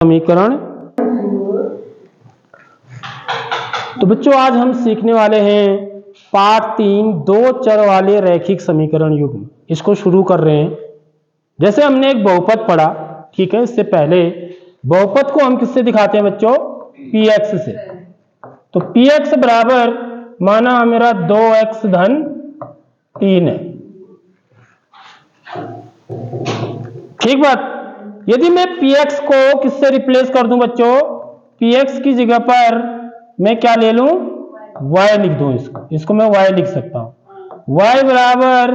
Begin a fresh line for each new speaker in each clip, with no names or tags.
समीकरण। तो बच्चों आज हम सीखने वाले हैं पार्ट 3 दो चर वाले रैखिक समीकरण युग्म। इसको शुरू कर रहे हैं। जैसे हमने एक बहुपद पढ़ा, ठीक है, इससे पहले बहुपद को हम किससे दिखाते हैं बच्चों? px से। तो px बराबर माना मेरा 2x धन 3 है, ठीक बात। यदि मैं px को किससे रिप्लेस कर दूं बच्चों? px की जगह पर मैं क्या ले लूं? y लिख दूं। इसको मैं y लिख सकता हूं। y बराबर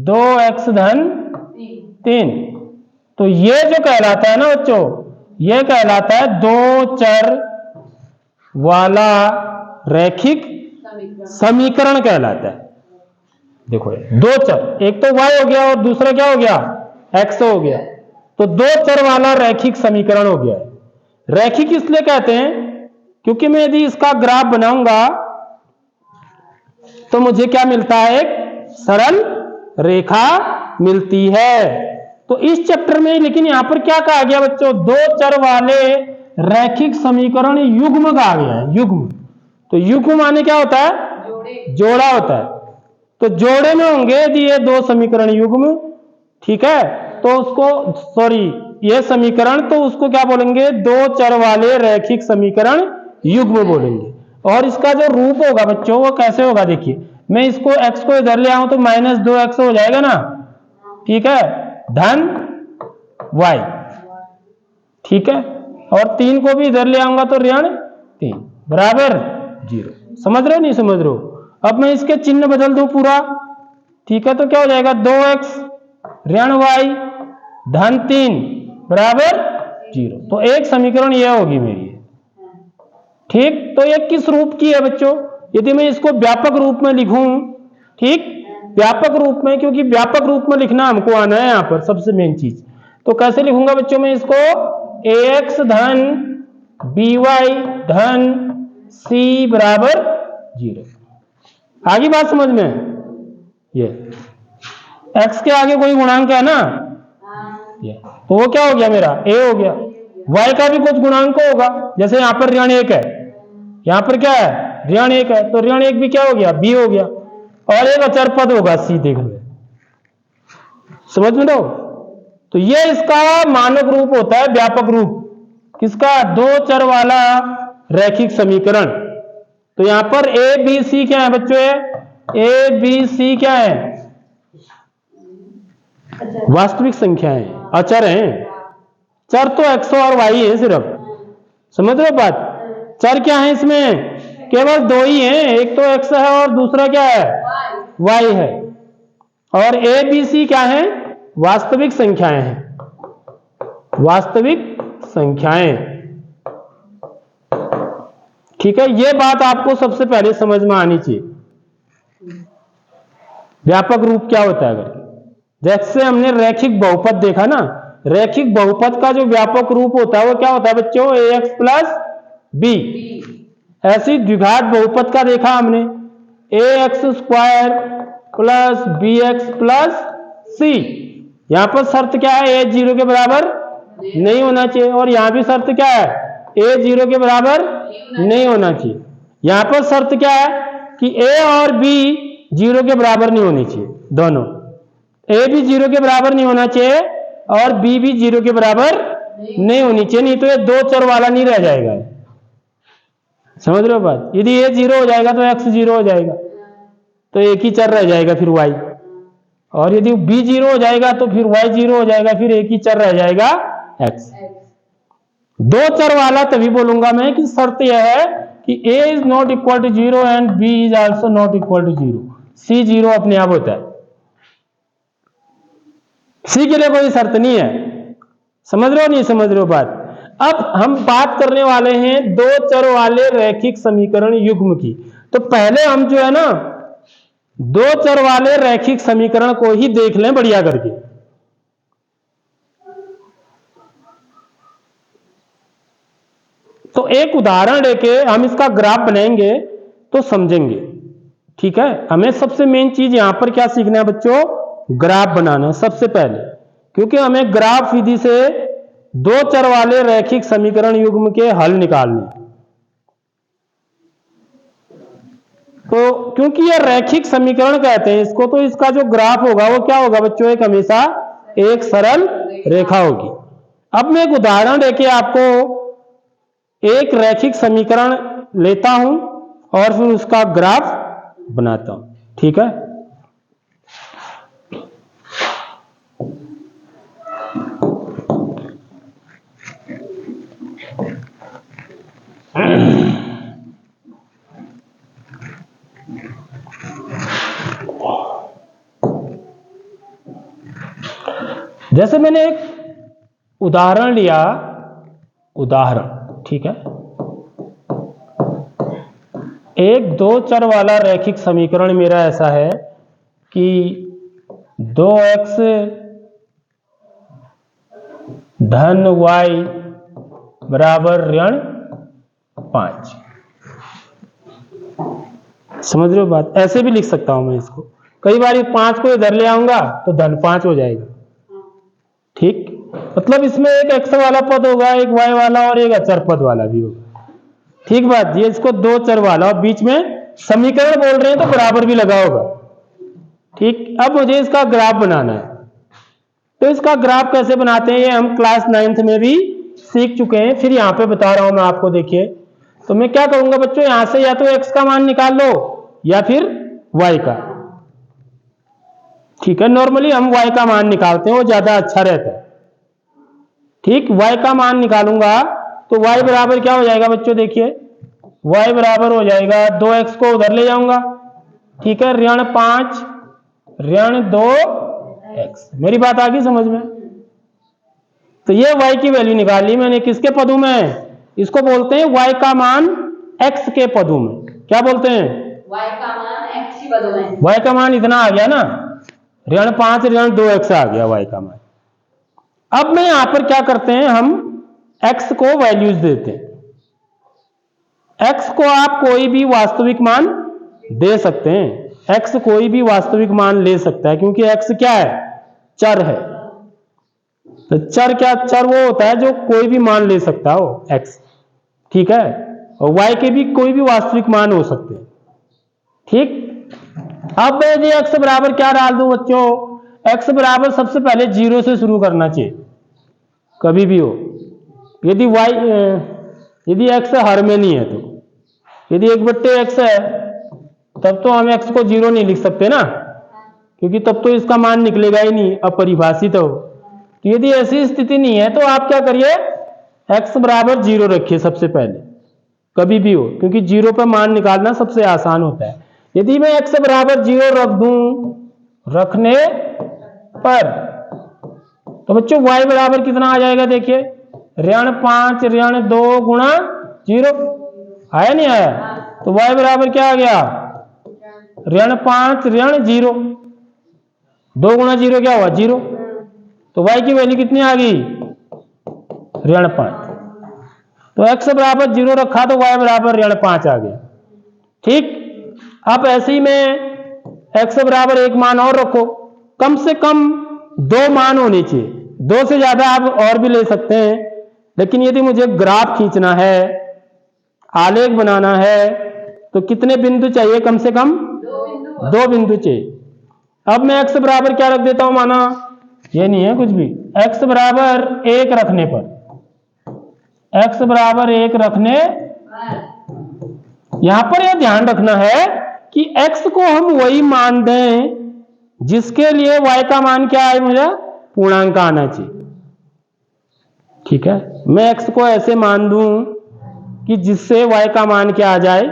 2x धन 3। तो ये जो कहलाता है ना बच्चों, ये कहलाता है दो चर वाला रैखिक समीकरण कहलाता है। देखो दो चर, एक तो y हो गया और दूसरा क्या हो गया? x हो गया। तो दो चर वाला रैखिक समीकरण हो गया है। रैखिक इसलिए कहते हैं क्योंकि मैं यदि इसका ग्राफ बनाऊंगा तो मुझे क्या मिलता है? एक सरल रेखा मिलती है। तो इस चैप्टर में लेकिन यहां पर क्या कहा गया बच्चों? दो चर वाले रैखिक समीकरण युग्म कहा गया है। युग्म, तो युग्म माने क्या होता है? जोड़ा होता है। तो जोड़े में होंगे यदि ये दो समीकरण युग्म, ठीक है, तो उसको ये समीकरण, तो उसको क्या बोलेंगे? दो चर वाले रैखिक समीकरण युग्म बोलेंगे। और इसका जो रूप होगा बच्चों वो कैसे होगा? देखिए, मैं इसको x को इधर ले आऊं तो -2x हो जाएगा ना, ठीक है, धन y, ठीक है, और 3 को भी इधर ले आऊंगा तो ऋण 3 बराबर 0। समझ रहे हो नहीं समझ रहे हो? अब मैं इसके चिन्ह बदल दूं पूरा, ठीक है, तो क्या हो जाएगा? 2x ऋण y धन 3 बराबर 0। तो एक समीकरण यह होगी मेरी, ठीक। तो ये किस रूप की है बच्चों? यदि मैं इसको व्यापक रूप में लिखूं, ठीक, व्यापक रूप में, क्योंकि व्यापक रूप में लिखना हमको आना है यहां पर सबसे मेन चीज। तो कैसे लिखूंगा बच्चों मैं इसको? ax धन by धन c बराबर 0। आगे बात समझ में? ये x के आगे कोई गुणांक है ना, ये तो वो क्या हो गया? मेरा a हो गया। y का भी कुछ गुणांक होगा, जैसे यहां पर ऋण 1 है, यहां पर क्या है? ऋण 1 है, तो ऋण 1 भी क्या हो गया? b हो गया। और एक अचर पद होगा c, देख लो, समझ में लो। तो ये इसका मानक रूप होता है, व्यापक रूप किसका? दो चर वाला रैखिक समीकरण। तो यहां पर a b c क्या है बच्चों? a b c क्या है? वास्तविक संख्याएं, अचर हैं। चर तो x और y है सिर्फ, समझ रहे हो बात? चर क्या है इसमें? केवल दो ही हैं, एक तो x है और दूसरा क्या है? y है। और a b c क्या है? वास्तविक संख्याएं हैं, वास्तविक संख्याएं, ठीक है। यह बात आपको सबसे पहले समझ में आनी चाहिए। व्यापक रूप क्या होता है? अगर जैसे हमने रैखिक बहुपद देखा ना, रैखिक बहुपद का जो व्यापक रूप होता है वो क्या होता है बच्चों? ax plus b। ऐसी द्विघात बहुपद का देखा हमने, ax square plus bx plus c। यहां पर शर्त क्या है? a 0 के बराबर नहीं होना चाहिए, और यहां भी शर्त क्या है? a 0 के बराबर नहीं होना चाहिए। यहां पर शर्त क्या है कि a और b 0 के बराबर नहीं होनी चाहिए, दोनों। a भी 0 के बराबर नहीं होना चाहिए और b भी 0 के बराबर नहीं होनी चाहिए, नहीं तो ये दो चर वाला नहीं रह जाएगा। समझ रहे हो बात? यदि a 0 हो जाएगा तो x 0 हो जाएगा, तो एक ही चर रह जाएगा फिर y। और यदि b 0 हो जाएगा तो फिर y 0 हो जाएगा, फिर एक ही चर रह जाएगा x। दो चर वाला तभी बोलूंगा मैं कि शर्त यह है कि a is not equal to 0 and b is also not equal to 0। c 0 अपने आप होता है, c के लिए कोई शर्त नहीं है। समझ रहे हो नहीं समझ रहे हो बात? अब हम बात करने वाले हैं दो चर वाले रैखिक समीकरण युग्म की। तो पहले हम जो है ना दो चर वाले रैखिक समीकरण को ही देख लें बढ़िया करके। तो एक उदाहरण लेके हम इसका ग्राफ बनाएंगे तो समझेंगे, ठीक है। हमें सबसे मेन चीज यहां पर क्या सीखना है बच्चों? ग्राफ बनाना सबसे पहले, क्योंकि हमें ग्राफ विधि से दो चर वाले रैखिक समीकरण युग्म के हल निकालने। तो क्योंकि ये रैखिक समीकरण कहते हैं इसको, तो इसका जो ग्राफ होगा वो क्या होगा बच्चों, एक हमेशा एक सरल रेखा होगी। अब मैं एक उदाहरण देके आपको एक रैखिक समीकरण लेता हूं और फिर उसका ग्राफ बनाता हूं, ठीक है। जैसे मैंने एक उदाहरण लिया, उदाहरण, ठीक है। एक दो चर वाला रैखिक समीकरण मेरा ऐसा है कि 2x धन y बराबर ऋण 5। समझ रहे हो बात? ऐसे भी लिख सकता हूं मैं इसको, कई बार 5 को इधर ले आऊंगा तो धन 5 हो जाएगा, ठीक। मतलब इसमें एक x वाला पद होगा, एक y वाला और एक अचर पद वाला भी होगा, ठीक बात। ये इसको दो चर वाला और बीच में समीकरण बोल रहे हैं तो बराबर भी लगा होगा, ठीक। अब मुझे इसका ग्राफ बनाना है, तो इसका ग्राफ कैसे बनाते हैं ये हम क्लास 9th में भी सीख चुके हैं, फिर यहां पे बता रहा हूं मैं आपको। देखिए, तो मैं क्या करूंगा बच्चों, यहां से या तो x का मान निकाल लो या फिर y का, ठीक है। नॉर्मली हम y का मान निकालते हैं, वो ज्यादा अच्छा रहता है, ठीक। y का मान निकालूंगा तो y बराबर क्या हो जाएगा बच्चों, देखिए y बराबर हो जाएगा 2x को उधर ले जाऊंगा, ठीक है, ऋण 5 ऋण 2x। मेरी बात आ गई समझ में? तो ये y की वैल्यू निकाली मैंने, किसके पदों में? इसको बोलते हैं y का मान x के पदों में। क्या बोलते हैं?
y का मान x के पदों में।
y का मान इतना आ गया ना, ऋण 5 ऋण 2x आ गया y का मान। अब मैं यहां पर क्या करते हैं, हम x को वैल्यूज देते हैं। x को आप कोई भी वास्तविक मान दे सकते हैं, x कोई भी वास्तविक मान ले सकता है, क्योंकि x क्या है, चर है। तो चर क्या, चर वो होता है जो कोई भी मान ले सकता हो, x, ठीक है। और y के भी कोई भी वास्तविक मान हो सकते हैं, ठीक। अब यदि x बराबर क्या डाल दूं बच्चों, x बराबर सबसे पहले 0 से शुरू करना चाहिए, कभी भी हो। यदि यदि x हर में नहीं है, तो यदि 1/x है तब तो हम x को 0 नहीं लिख सकते ना, क्योंकि तब तो इसका मान निकलेगा ही नहीं, अपरिभाषित हो। तो यदि ऐसी स्थिति नहीं है तो आप क्या करिए, x बराबर 0 रखिए सबसे पहले, कभी भी हो, क्योंकि 0 पर मान निकालना सबसे आसान होता है। यदि मैं x बराबर 0 रख दूं रखने पर, तो बच्चों y बराबर कितना आ जाएगा, देखिए ऋण 5 ऋण 2 गुणा 0, आया नहीं आया? तो y बराबर क्या आ गया, ऋण 5 ऋण 0, 2 गुणा 0 क्या हुआ, 0। तो y की वैल्यू कितनी आ गई, ऋण 5। तो x बराबर 0 रखा तो y बराबर ऋण 5 आ गया, ठीक। अब ऐसे ही में x बराबर एक मान और रखो, कम से कम 2 मान होने चाहिए, 2 से ज्यादा आप और भी ले सकते हैं, लेकिन यदि मुझे ग्राफ खींचना है, आलेख बनाना है, तो कितने बिंदु चाहिए, कम से कम 2 बिंदु चाहिए। अब मैं x बराबर क्या रख देता हूं, माना ये नहीं है कुछ भी, x बराबर 1 रखने पर, x बराबर 1 रखने, यहां पर यह ध्यान रखना है कि x को हम वही मान दें जिसके लिए y का मान क्या है, मुझे पूर्णांक आना चाहिए, ठीक है। मैं x को ऐसे मान दूं कि जिससे y का मान क्या आ जाए,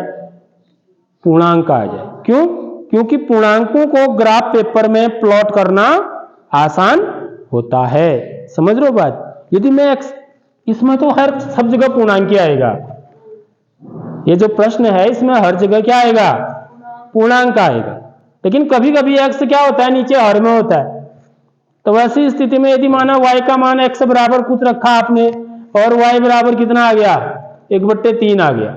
पूर्णांक आ जाए। क्यों? क्योंकि पूर्णांकों को ग्राफ पेपर में प्लॉट करना आसान होता है, समझ रहे हो बात? यदि मैं x, इसमें तो हर सब जगह पूर्णांक ही आएगा, ये जो प्रश्न है इसमें हर जगह क्या आएगा, पूर्णांक आएगा। लेकिन कभी कभी x क्या होता है, नीचे हर में होता है। तो वैसी स्थिति में यदि माना y का मान x बराबर कुछ रखा आपने और y बराबर कितना आ गया, 1/3 आ गया,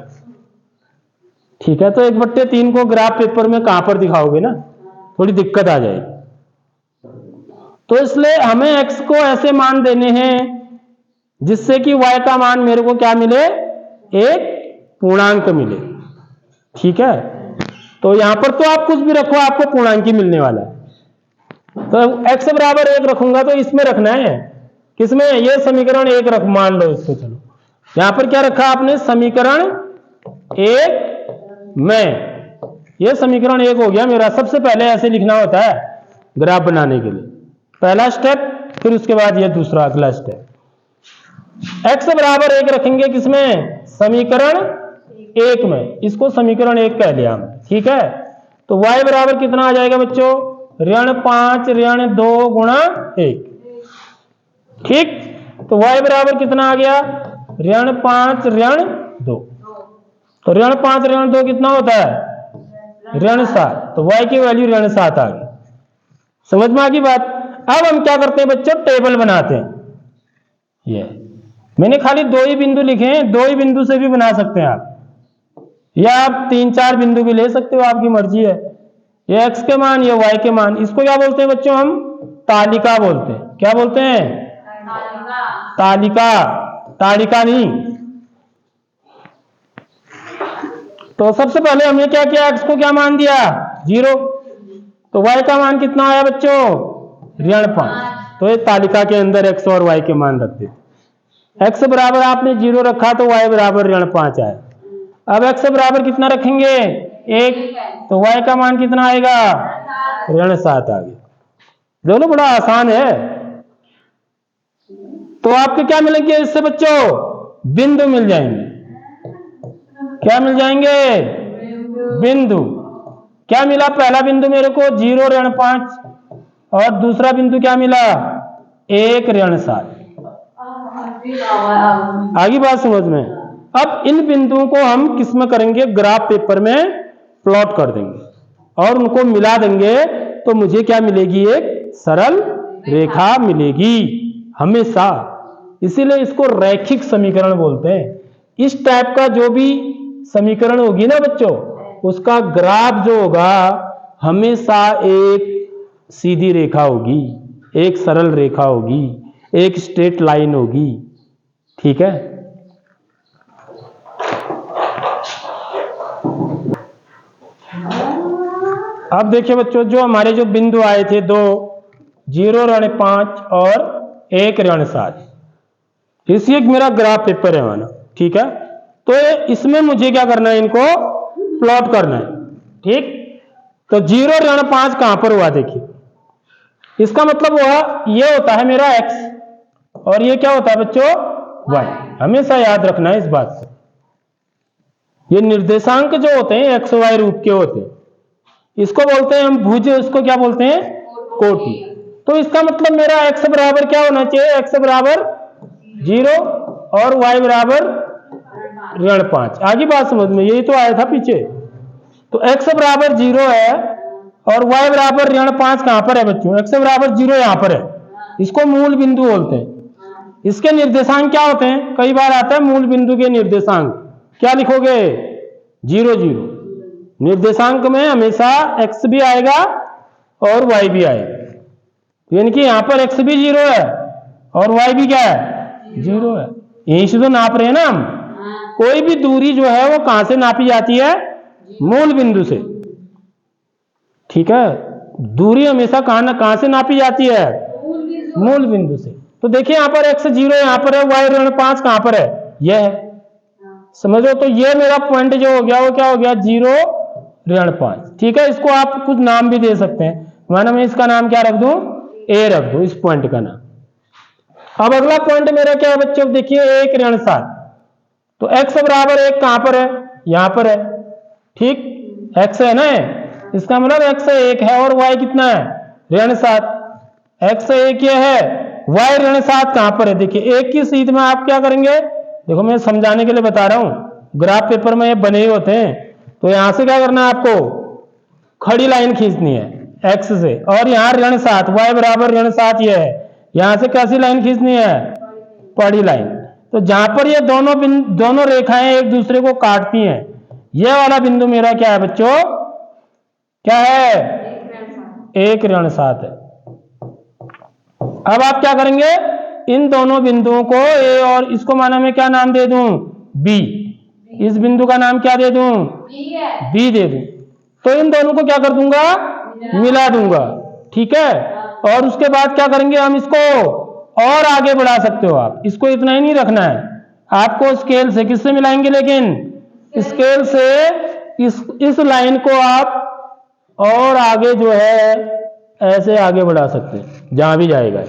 ठीक है। तो 1/3 को ग्राफ पेपर में कहां पर दिखाओगे ना, थोड़ी दिक्कत आ जाएगी। तो इसलिए हमें x को ऐसे मान देने हैं जिससे कि y का मान मेरे को क्या मिले, एक पूर्णांक मिले। ठीक है, तो यहां पर तो आप कुछ भी रखो आपको पूर्णांक ही मिलने वाला है। तो x बराबर 1 रखूंगा तो इसमें रखना है, किसमें, ये समीकरण 1 रख मान लो इसको। चलो यहां पर क्या रखा आपने, समीकरण 1 में, ये समीकरण 1 हो गया मेरा। सबसे पहले ऐसे लिखना होता है ग्राफ बनाने के लिए, पहला स्टेप, फिर उसके बाद ये दूसरा अगला स्टेप। x बराबर 1 रखेंगे किसमें, समीकरण 1 में, इसको समीकरण 1 कह लिया हम। ठीक है, तो y बराबर कितना आ जाएगा बच्चों, -5 -2 गुणा 1। ठीक, तो y बराबर कितना आ गया, -5 -2, तो -5 -2 कितना होता है, -7, तो y की वैल्यू -7 आ गई। समझ में आ गई बात। अब हम क्या करते हैं बच्चों, टेबल बनाते हैं। ये मैंने खाली 2 ही बिंदु लिखे हैं, 2 ही बिंदु से भी बना सकते हैं आप, या आप 3-4 बिंदु भी ले सकते हो, आपकी मर्जी है। ये x के मान, ये y के मान, इसको क्या बोलते हैं बच्चों, हम तालिका बोलते हैं। क्या बोलते हैं, तालिका, तालिका नहीं। तो सबसे पहले हमने क्या किया, x को क्या मान दिया, 0, तो y का मान कितना आया बच्चों, -5, तो ये तालिका के अंदर x और y के मान रख देते। x बराबर आपने 0 रखा तो y बराबर -5 आया। अब x बराबर कितना रखेंगे, 1, तो y का मान कितना आएगा, -7 आ गया। दोनों बड़ा आसान है। तो आपके क्या मिलेंगे इससे बच्चों, बिंदु मिल जाएंगे। क्या मिल जाएंगे, बिंदु। क्या मिला, पहला बिंदु मेरे को 0 -5, और दूसरा बिंदु क्या मिला, 1 -7। आगे बात समझ में। अब इन बिंदुओं को हम किस में करेंगे, ग्राफ पेपर में प्लॉट कर देंगे और उनको मिला देंगे, तो मुझे क्या मिलेगी, एक सरल रेखा मिलेगी हमेशा। इसीलिए इसको रैखिक समीकरण बोलते हैं। इस टाइप का जो भी समीकरण होगी ना बच्चों, उसका ग्राफ जो होगा हमेशा एक सीधी रेखा होगी, एक सरल रेखा होगी, एक स्ट्रेट लाइन होगी। ठीक है, अब देखिए बच्चों, जो हमारे जो बिंदु आए थे, 2, 0 -5 और 1 -7, इसी एक मेरा ग्राफ पेपर है माना। ठीक है, तो इसमें मुझे क्या करना है, इनको प्लॉट करना है। ठीक, तो 0 -5 कहां पर हुआ, देखिए, इसका मतलब हुआ ये होता है मेरा x, और ये क्या होता है बच्चों, y। हमेशा याद रखना है इस बात को। ये निर्देशांक जो होते हैं x y रूप के होते हैं, इसको बोलते हैं हम भुज, उसको क्या बोलते हैं, कोटि। तो इसका मतलब मेरा x बराबर क्या होना चाहिए, x बराबर 0 और y बराबर -5। आगे बात समझ में, यही तो आया था पीछे। तो x बराबर 0 है और y बराबर -5 कहां पर है बच्चों, x बराबर 0 यहां पर है, इसको मूल बिंदु बोलते हैं। इसके निर्देशांक क्या होते हैं, कई बार आता है मूल बिंदु के निर्देशांक, क्या लिखोगे, 0 0। निर्देशांक में हमेशा x भी आएगा और y भी आएगा, यानी कि यहां पर x भी 0 है और y भी क्या है, 0 है। यहीं से तो नाप रहे हैं ना हम। कोई भी दूरी जो है वो कहां से नापी जाती है, मूल बिंदु से। ठीक है, दूरी हमेशा कहां से नापी जाती है, मूल बिंदु से। तो देखिए यहां पर x 0 यहां पर है, y -5 कहां पर है, यह है, समझो। तो ये मेरा पॉइंट जो हो गया वो क्या हो गया, 0 -5। ठीक है, इसको आप कुछ नाम भी दे सकते हैं, माना मैं इसका नाम क्या रख दूं, a रख दूं, इस पॉइंट का नाम। अब अगला पॉइंट मेरा क्या है बच्चों, देखिए 1 -7, तो x बराबर 1 कहां पर है, यहां पर है। ठीक, x है ना, इसका मतलब x 1 है और y कितना है, -7। x 1 ये है, y -7 कहां पर है, देखिए 1 की सीध में आप क्या करेंगे, देखो मैं समझाने के लिए बता रहा हूं, ग्राफ पेपर में ये बने ही होते हैं। तो यहां से क्या करना है आपको, खड़ी लाइन खींचनी है x से, और यहां -7, y बराबर -7 ये है, यहां से कैसी लाइन खींचनी है, पड़ी लाइन। तो जहां पर ये दोनों रेखाएं एक दूसरे को काटती हैं, ये वाला बिंदु मेरा क्या है बच्चों, क्या है, 1 -7 है। अब आप क्या करेंगे, इन दोनों बिंदुओं को ए और इसको माना मैं क्या नाम दे दूं, बी। इस बिंदु का नाम क्या दे दूं,
बी है।
बी दे दूं। तो इन दोनों को क्या कर दूंगा, मिला दूंगा। ठीक है, और उसके बाद क्या करेंगे हम, इसको और आगे बढ़ा सकते हो आप। इसको इतना ही नहीं रखना है आपको, स्केल से किससे मिलाएंगे, लेकिन स्केल से इस लाइन को आप और आगे जो है ऐसे आगे बढ़ा सकते हैं जहां भी जाएगा।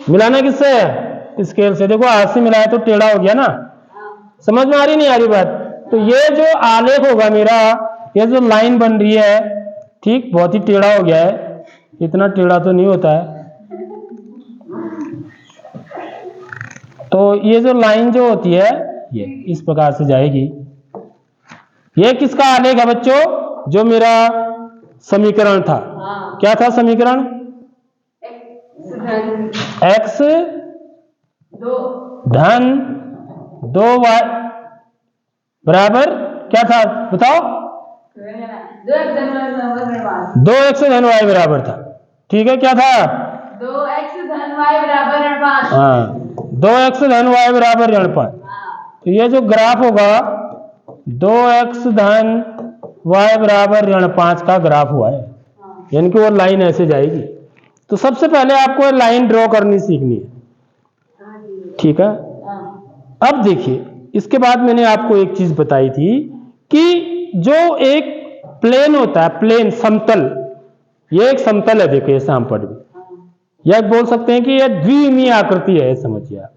मिलाना किससे है, स्केल से। देखो हाथ से मिलाया तो टेढ़ा हो गया ना, समझ में आ रही नहीं आ रही बात। तो ये जो आलेख होगा मेरा, ये जो लाइन बन रही है, ठीक बहुत ही टेढ़ा हो गया है, इतना टेढ़ा तो नहीं होता है। तो ये जो लाइन जो होती है ये इस प्रकार से जाएगी। ये किसका आलेख है बच्चों, जो मेरा समीकरण था। क्या था समीकरण, x धन 2y बराबर क्या था बताओ, 2x धन y बराबर था। ठीक है, क्या था,
2x धन y बराबर ऋण 5।
हाँ, 2x धन y बराबर ऋण 5। तो ये जो ग्राफ होगा 2x धन y बराबर ऋण 5 का ग्राफ हुआ है, यानी कि वो लाइन ऐसे जाएगी। तो सबसे पहले आपको लाइन ड्रॉ करनी सीखनी है। ठीक है, अब देखिए इसके बाद मैंने आपको एक चीज बताई थी कि जो एक प्लेन होता है, प्लेन समतल, ये एक समतल है। देखो ये सामपट भी, यह बोल सकते हैं कि यह द्विमीय आकृति है, समझिए आप।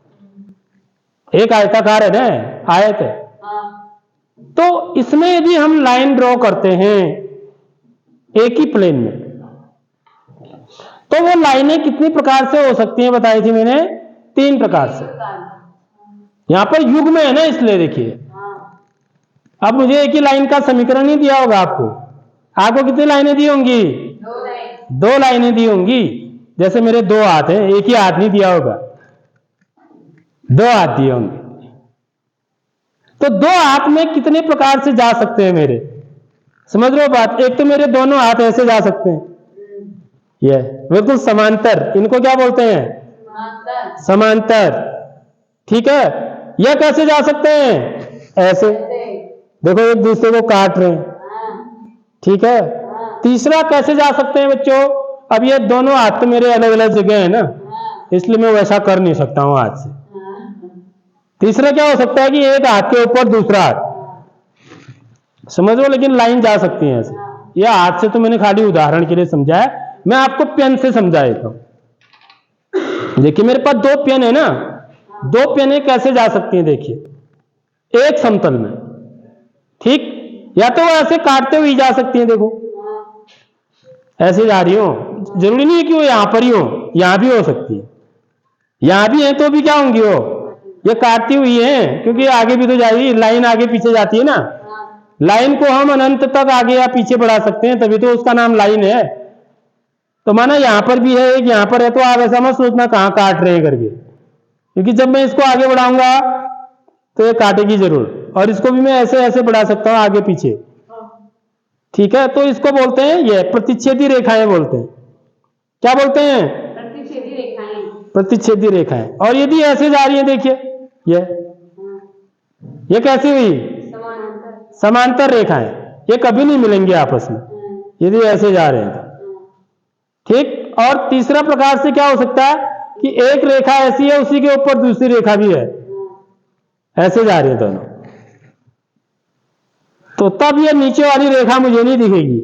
एक आयताकार है ना, आयत है। तो इसमें यदि हम लाइन ड्रॉ करते हैं एक ही प्लेन में, तो वो लाइनें कितनी प्रकार से हो सकती हैं बताई थी मैंने, 3 प्रकार से। यहां पर युग में है ना, इसलिए देखिए अब मुझे एक ही लाइन का समीकरण नहीं दिया होगा आपको कितनी लाइनें दी होंगी, 2 लाइनें दी होंगी। जैसे मेरे 2 हाथ हैं, एक ही हाथ नहीं दिया होगा, 2 हाथ दिए होंगे। तो 2 हाथ में कितने प्रकार से जा सकते हैं मेरे, समझ रहे हो बात। एक तो मेरे दोनों हाथ ऐसे जा सकते हैं, ये बिल्कुल समांतर, इनको क्या बोलते हैं, समांतर। ठीक है, यह कैसे जा सकते हैं, ऐसे, देखो एक दूसरे को काट रहे हैं। ठीक है, तीसरा कैसे जा सकते हैं बच्चों, अब ये दोनों हाथ तो मेरे अलग अलग जगह है ना, इसलिए मैं वैसा कर नहीं सकता हूं हाथ से। तीसरा क्या हो सकता है कि एक हाथ के ऊपर दूसरा हाथ, समझ लो, लेकिन लाइन जा सकती है ऐसे। यह हाथ से तो मैंने खाली उदाहरण के लिए समझाया, मैं आपको पेन से समझा देता हूं। देखिए मेरे पास 2 पेन है ना, 2 पेनें कैसे जा सकती हैं, देखिए एक समतल में। ठीक, या तो वो ऐसे काटते हुए जा सकती हैं, देखो ऐसे जा रही हो, जरूरी नहीं है कि वो यहां पर ही हो, यहां भी हो सकती है, यहां भी है तो भी क्या होंगी वो, ये काटती हुई है, क्योंकि आगे भी तो जाएगी, लाइन आगे पीछे जाती है ना। लाइन को हम अनंत तक आगे या पीछे बढ़ा सकते हैं, तभी तो उसका नाम लाइन है। तो माना यहां पर भी है, एक यहां पर है, तो आप ऐसा मत सोचना कहां काट रहे हैं करके, क्योंकि जब मैं इसको आगे बढ़ाऊंगा तो ये काटेगी जरूर, और इसको भी मैं ऐसे ऐसे बढ़ा सकता हूं आगे पीछे। ठीक है, तो इसको बोलते हैं, ये प्रतिच्छेदी रेखाएं बोलते हैं। क्या बोलते हैं,
प्रतिच्छेदी रेखाएं।
प्रतिच्छेदी रेखाएं। और यदि ऐसे जा रही है, देखिए ये कैसी हुई, समांतर रेखाएं, ये कभी नहीं मिलेंगे आपस में यदि ऐसे जा रहे हैं। ठीक, और तीसरा प्रकार से क्या हो सकता है कि एक रेखा ऐसी है, उसी के ऊपर दूसरी रेखा भी है, ऐसे जा रही है दोनों, तो तब ये नीचे वाली रेखा मुझे नहीं दिखेगी,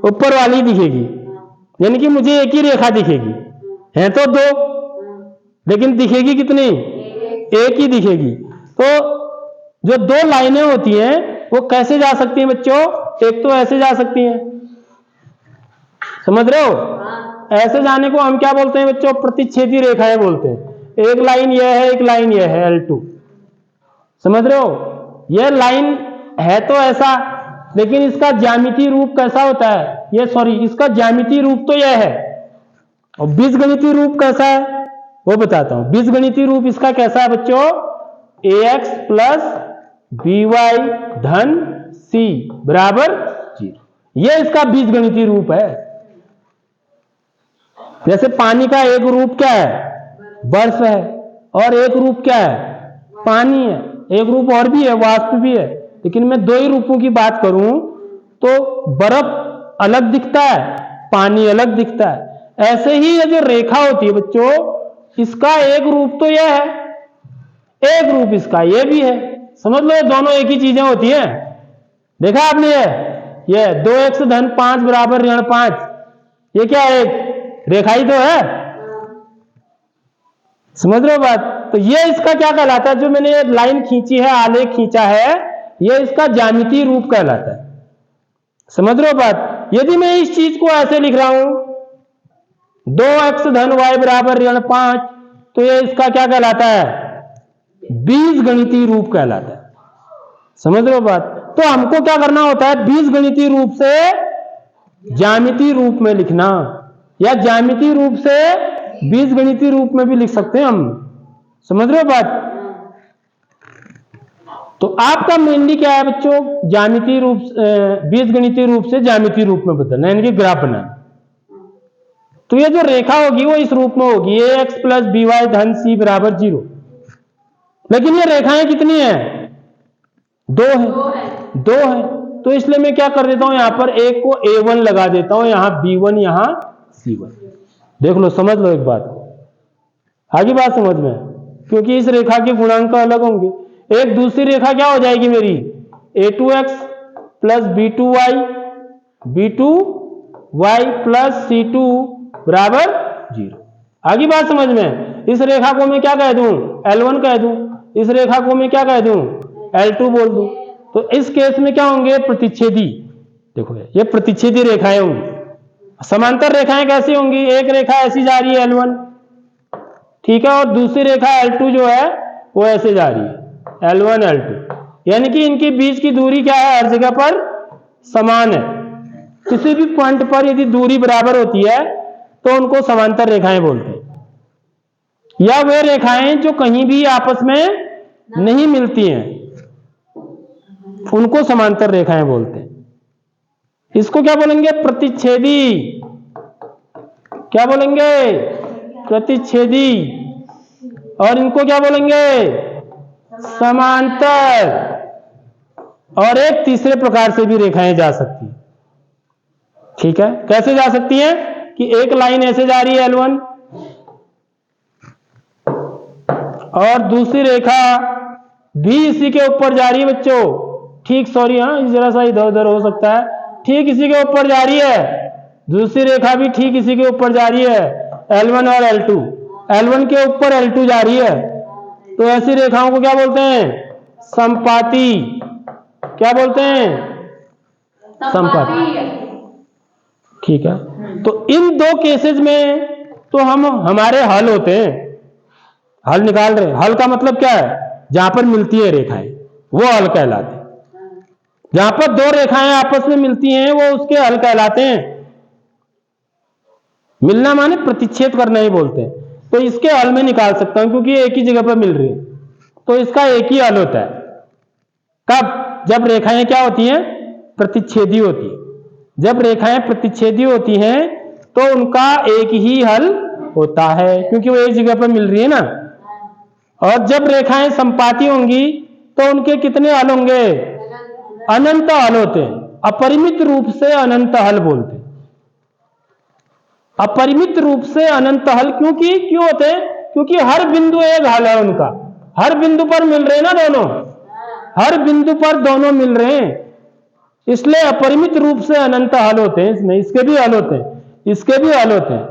ऊपर वाली दिखेगी, यानी कि मुझे एक ही रेखा दिखेगी। है तो 2, लेकिन दिखेगी कितनी, एक ही दिखेगी। तो जो 2 लाइनें होती हैं वो कैसे जा सकती हैं बच्चों, एक तो ऐसे जा सकती हैं, समझ रहे हो। ऐसे जाने को हम क्या बोलते हैं बच्चों, प्रतिच्छेदी रेखाएं बोलते हैं। एक लाइन यह है, एक लाइन यह है, L2, समझ रहे हो। यह लाइन है तो ऐसा, लेकिन इसका ज्यामितीय रूप कैसा होता है, ये सॉरी इसका ज्यामितीय रूप तो यह है, और बीजगणितीय रूप कैसा है वो बताता हूं। बीजगणितीय रूप इसका कैसा है बच्चों, ax प्लस by धन c बराबर 0, यह इसका बीजगणितीय रूप है। जैसे पानी का एक रूप क्या है, बर्फ है, और एक रूप क्या है, पानी है। एक रूप और भी है, वाष्प भी है, लेकिन मैं दो ही रूपों की बात करूं तो बर्फ अलग दिखता है, पानी अलग दिखता है। ऐसे ही ये जो रेखा होती है बच्चों, इसका एक रूप तो यह है, एक रूप इसका ये भी है। समझ लो ये दोनों एक ही चीजें होती हैं। देखा आपने ये 2x धन 5 बराबर ऋण 5, ये क्या है, एक रेखा ही तो है। समझ रहे हो बात? तो ये इसका क्या कहलाता है, जो मैंने ये लाइन खींची है, आलेख खींचा है, ये इसका ज्यामितीय रूप कहलाता है। समझ रहे हो बात? यदि मैं इस चीज को ऐसे लिख रहा हूं 2x धन y बराबर ऋण 5, तो ये इसका क्या कहलाता है, बीजगणितीय रूप कहलाता है। समझ रहे हो बात? तो हमको क्या करना होता है, बीजगणितीय रूप से ज्यामितीय रूप में लिखना, या ज्यामितीय रूप से बीजगणितीय रूप में भी लिख सकते हैं हम। समझ रहे हो बात? तो आपका मेनली क्या है बच्चों, ज्यामितीय रूप, बीजगणितीय रूप से ज्यामितीय रूप में बदलना, यानी कि ग्राफ बनाना। तो ये जो रेखा होगी वो इस रूप में होगी, ax प्लस by धन c बराबर 0। लेकिन ये रेखाएं कितनी है, दो है। तो इसलिए मैं क्या कर देता हूं, यहां पर एक को a1 लगा देता हूं, यहां b1, यहां c1। देख लो, समझ लो एक बात को, आगे बात समझ में, क्योंकि इस रेखा के गुणांक अलग होंगे। एक दूसरी रेखा क्या हो जाएगी मेरी, a2x plus b2y plus c2 बराबर 0। आगे बात समझ में। इस रेखा को मैं क्या कह दूं, L1 कह दूं, इस रेखा को मैं क्या कह दूं, L2 बोल दूं। तो इस केस में क्या होंगे, प्रतिच्छेदी। देखो ये प्रतिच्छेदी रेखाएं होंगी। समांतर रेखाएं कैसी होंगी, एक रेखा ऐसी जा रही है L1, ठीक है, और दूसरी रेखा L2 जो है वो ऐसे जा रही है, L1 L2, यानी कि इनके बीच की दूरी क्या है, हर जगह पर समान है। किसी भी पॉइंट पर यदि दूरी बराबर होती है तो उनको समांतर रेखाएं बोलते हैं। या वे रेखाएं जो कहीं भी आपस में नहीं मिलती हैं, उनको समांतर रेखाएं बोलते हैं। इसको क्या बोलेंगे, प्रतिच्छेदी। क्या बोलेंगे, प्रतिच्छेदी। और इनको क्या बोलेंगे, समांतर। और एक तीसरे प्रकार से भी रेखाएं जा सकती हैं, ठीक है। कैसे जा सकती हैं, कि एक लाइन ऐसे जा रही है L1, और दूसरी रेखा भी इसी के ऊपर जा रही है बच्चों, ठीक, सॉरी, हाँ जरा सा इधर उधर हो सकता है, ठीक इसी के ऊपर जा रही है। दूसरी रेखा भी ठीक इसी के ऊपर जा रही है, L1 और L2, L1 के ऊपर L2 जा रही है। तो ऐसी रेखाओं को क्या बोलते हैं, संपाती। क्या बोलते हैं, संपाती, ठीक है। तो इन दो केसेस में तो हम हमारे हल होते हैं, हल निकाल रहे हैं। हल का मतलब क्या है, जहां पर मिलती है रेखाएं वो हल कहलाते हैं। जहां पर दो रेखाएं आपस में मिलती हैं वो उसके हल कहलाते हैं। मिलना माने प्रतिच्छेद करना ही बोलते हैं। तो इसके हल में निकाल सकता हूं, क्योंकि एक ही जगह पर मिल रही है, तो इसका एक ही हल होता है। कब, जब रेखाएं क्या होती हैं, प्रतिच्छेदी होती है। जब रेखाएं प्रतिच्छेदी होती हैं तो उनका एक ही हल होता है, क्योंकि वो एक जगह पर मिल रही है ना। और जब रेखाएं संपाती होंगी तो उनके कितने हल होंगे, अनंत हल होते हैं। अपरिमित रूप से अनंत हल बोलते हैं। अपरिमित रूप से अनंत हल क्यों होते हैं, क्योंकि हर बिंदु एक हल है उनका। हर बिंदु पर मिल रहे हैं ना दोनों, हर बिंदु पर दोनों मिल रहे हैं, इसलिए अपरिमित रूप से अनंत हल होते हैं। इसमें इसके भी हल होते हैं, इसके भी हल होते हैं।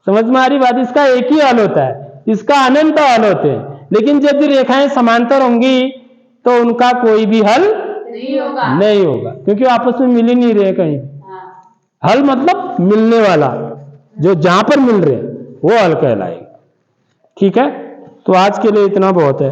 समझ में आ रही बात? इसका एक ही हल होता है, इसका अनंत हल होते हैं। लेकिन जब भी रेखाएं समांतर होंगी तो उनका कोई भी हल नहीं होगा, क्योंकि आपस में मिल ही नहीं रहे कहीं। हल मतलब मिलने वाला, जो जहां पर मिल रहे वो हल कहलाएगा, ठीक है। तो आज के लिए इतना बहुत है।